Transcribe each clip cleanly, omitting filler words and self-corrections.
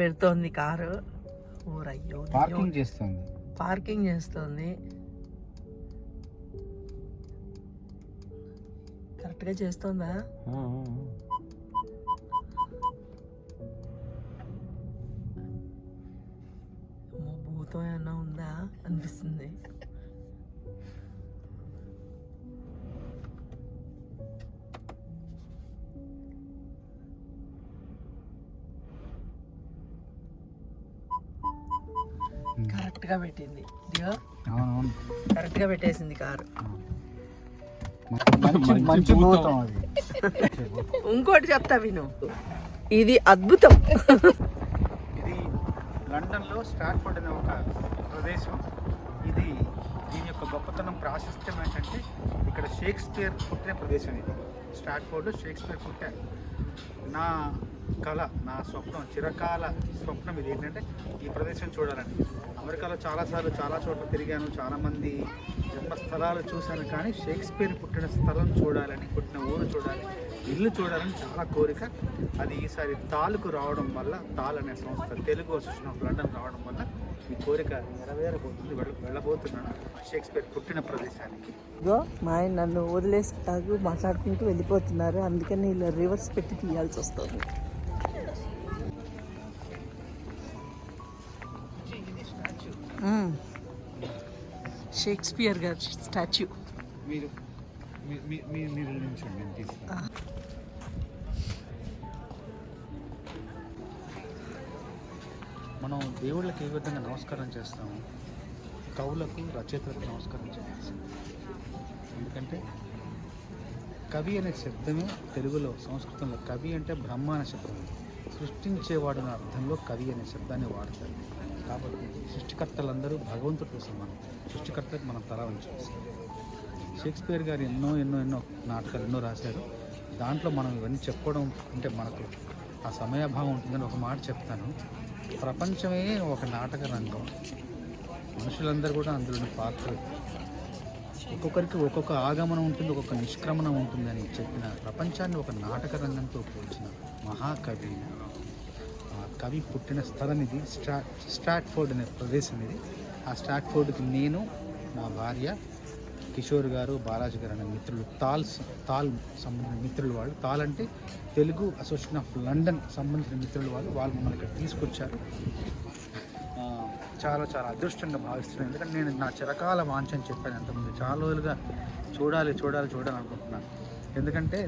పెడుతోంది car. ఊరయ్యో parking చేస్తుంది. కరెక్ట్గా చేస్తుందా? భూతం ఏమన్నా ఉందా అనిపిస్తుంది. కరెక్ట్గా పెట్టింది. కరెక్ట్గా పెట్టేసింది కారు. ఇంకోటి చెప్తా విను, ఇది అద్భుతం. ఇది లండన్లో స్ట్రాట్ఫోర్డ్ అనే ఒక ప్రదేశం. ఇది దీని యొక్క గొప్పతనం ప్రాశస్త్యం ఏంటంటే ఇక్కడ షేక్స్పియర్ పుట్టిన ప్రదేశం. ఇది స్ట్రాట్ఫోర్డ్లో షేక్స్పియర్ పుట్టారు. నా కళ, నా స్వప్నం, చిరకాల స్వప్నం ఇది ఏంటంటే ఈ ప్రదేశం చూడాలని. అమెరికాలో చాలాసార్లు చాలా చోట్ల తిరిగాను, చాలామంది జన్మస్థలాలు చూశాను, కానీ షేక్స్పియర్ పుట్టిన స్థలం చూడాలని, పుట్టిన ఊరు చూడాలి, ఇల్లు చూడాలని చాలా కోరిక. అది ఈసారి తాలుకు రావడం వల్ల, తాల్ అనే సంస్థ, తెలుగు అసోసియేషన్ ఆఫ్ లండన్ రావడం వల్ల ఈ కోరిక నెరవేరబోతుంది. వెళ్ళబోతున్నాను షేక్స్పియర్ పుట్టిన ప్రదేశానికి. ఇగో మా ఆయన నన్ను వదిలేసి మాట్లాడుకుంటూ వెళ్ళిపోతున్నారు, అందుకని ఇలా రివర్స్ పెట్టి తీయాల్సి వస్తుంది. షేక్స్పియర్ గారి స్టాచ్యూ. మనం దేవుళ్ళకి ఏ విధంగా నమస్కారం చేస్తాము, కవులకు, రచయితలకు నమస్కారం చేయాలి. ఎందుకంటే కవి అనే శబ్దమే తెలుగులో, సంస్కృతంలో కవి అంటే బ్రహ్మ అనే శబ్దం, సృష్టించేవాడు అనే అర్థంలో కవి అనే శబ్దాన్ని వాడతారు. కాబట్టి సృష్టికర్తలందరూ భగవంతుడితో సమానం. సృష్టికర్తలకు మనం తల వంచేస్తాం. షేక్స్పియర్ గారు ఎన్నో నాటకాలు ఎన్నో రాశారు. దాంట్లో మనం ఇవన్నీ చెప్పుకోవడం అంటే మనకు ఆ సమయాభావం ఉంటుందని ఒక మాట చెప్తాను. ప్రపంచమే ఒక నాటక రంగం, మనుషులందరూ కూడా అందులోని పాత్రలు. ఒక్కొక్కరికి ఒక్కొక్క ఆగమనం ఉంటుంది, ఒక్కొక్క నిష్క్రమణం ఉంటుందని చెప్పిన ప్రపంచాన్ని ఒక నాటక రంగంతో పోల్చిన మహాకవి. కవి పుట్టిన స్థలం ఇది. స్ట్రాట్ఫోర్డ్ అనే ప్రదేశం ఇది. ఆ స్ట్రాట్ఫోర్డ్కి నేను, నా భార్య, కిషోర్ గారు, బాలాజీ గారు అనే మిత్రులు, తాల్ సంబంధించిన మిత్రులు వాళ్ళు. తాల్ అంటే తెలుగు అసోసియేషన్ ఆఫ్ లండన్ సంబంధించిన మిత్రులు వాళ్ళు మమ్మల్ని ఇక్కడ తీసుకొచ్చారు. చాలా చాలా అదృష్టంగా భావిస్తున్నాను. ఎందుకంటే నేను నా చిరకాల వాంఛని చెప్పాను అంతకుముందు, చాలా రోజులుగా చూడాలి అనుకుంటున్నాను. ఎందుకంటే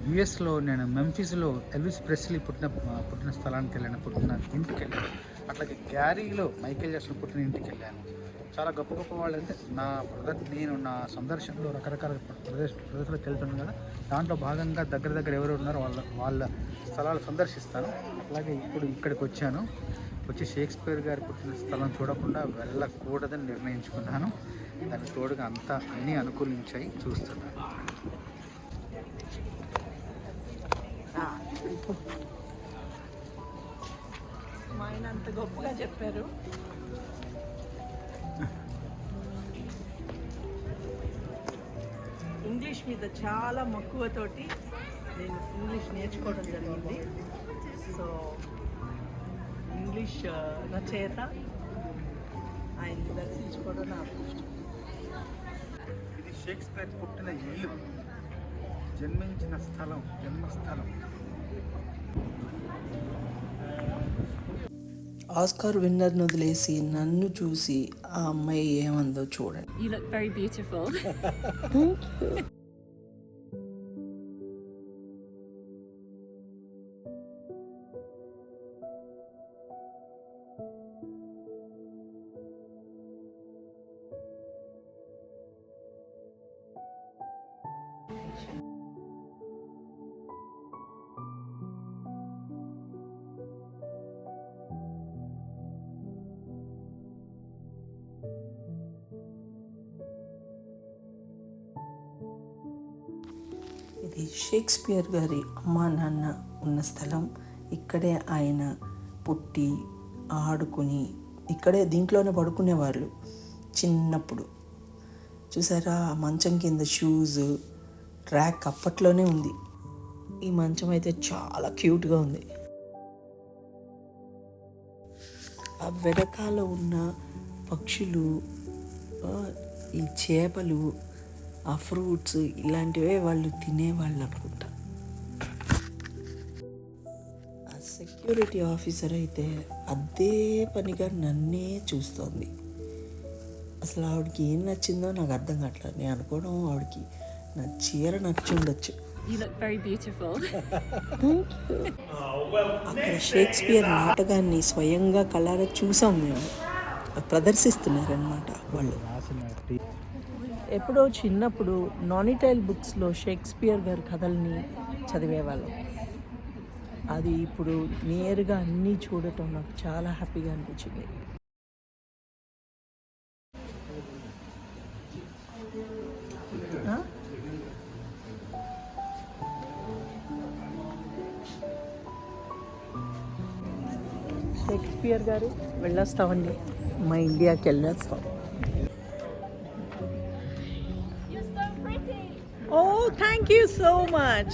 యుఎస్లో నేను మెంఫిస్లో ఎల్విస్ ప్రెస్లీ పుట్టిన స్థలానికి వెళ్ళాను, పుట్టిన ఇంటికి వెళ్ళాను. అట్లాగే గ్యారీలో మైకేల్ జాక్సన్ పుట్టిన ఇంటికి వెళ్ళాను. చాలా గొప్ప వాళ్ళు అంటే నేను నా సందర్శనలో రకరకాల ప్రదేశాలకు వెళ్తున్నాను కదా, దాంట్లో భాగంగా దగ్గర ఎవరు ఉన్నారో వాళ్ళ స్థలాలు సందర్శిస్తాను. అలాగే ఇప్పుడు ఇక్కడికి వచ్చి షేక్స్పియర్ గారి పుట్టిన స్థలం చూడకుండా వెళ్ళకూడదని నిర్ణయించుకున్నాను. దానికి తోడుగా అన్నీ అనుకూలించాయి, చూస్తున్నాను. మా ఆయన అంత గొప్పగా చెప్పారు. ఇంగ్లీష్ మీద చాలా మక్కువతోటి నేను ఇంగ్లీష్ నేర్చుకోవడం జరిగింది. సో ఇంగ్లీష్ రచయిత ఆయన దర్శించుకోవడం నా అదృష్టం. ఇది షేక్స్పియర్ పుట్టిన ఇల్లు, జన్మించిన స్థలం, జన్మస్థలం. ఆస్కార్ విన్నర్ను వదిలేసి నన్ను చూసి ఆ అమ్మాయి ఏమందో చూడండి. You look very beautiful. ఇది షేక్స్పియర్ గారి అమ్మా నాన్న ఉన్న స్థలం. ఇక్కడే ఆయన పుట్టి ఆడుకుని ఇక్కడే దీంట్లోనే పడుకునేవాళ్ళు చిన్నప్పుడు. చూసారా, మంచం కింద షూస్ ర్యాక్ అప్పట్లోనే ఉంది. ఈ మంచం అయితే చాలా క్యూట్గా ఉంది. ఆ వెనకాల ఉన్న పక్షులు, ఈ చేపలు, ఆ ఫ్రూట్స్ ఇలాంటివే వాళ్ళు తినేవాళ్ళు అనుకుంటా. ఆ సెక్యూరిటీ ఆఫీసర్ అయితే అదే పనిగా నన్నే చూస్తోంది. అసలు ఆవిడకి ఏం నచ్చిందో నాకు అర్థం కావట్లేదు. నేను అనుకోవడం ఆవిడకి నా చీర నచ్చి ఉండొచ్చు. You look very beautiful. అక్కడ షేక్స్పియర్ నాటకాన్ని స్వయంగా కళ్ళారా చూసాం మేము. ప్రదర్శిస్తున్నారనమాట వాళ్ళు. ఎప్పుడో చిన్నప్పుడు నానిటైల్ బుక్స్లో షేక్స్పియర్ గారి కథల్ని చదివేవాళ్ళం. అది ఇప్పుడు నేరుగా అన్నీ చూడటం నాకు చాలా హ్యాపీగా అనిపించింది. షేక్స్పియర్ గారు వెళ్ళొస్తామండి, మా ఇండియాకి వెళ్ళొస్తాం. You're so pretty. Oh, thank you so much.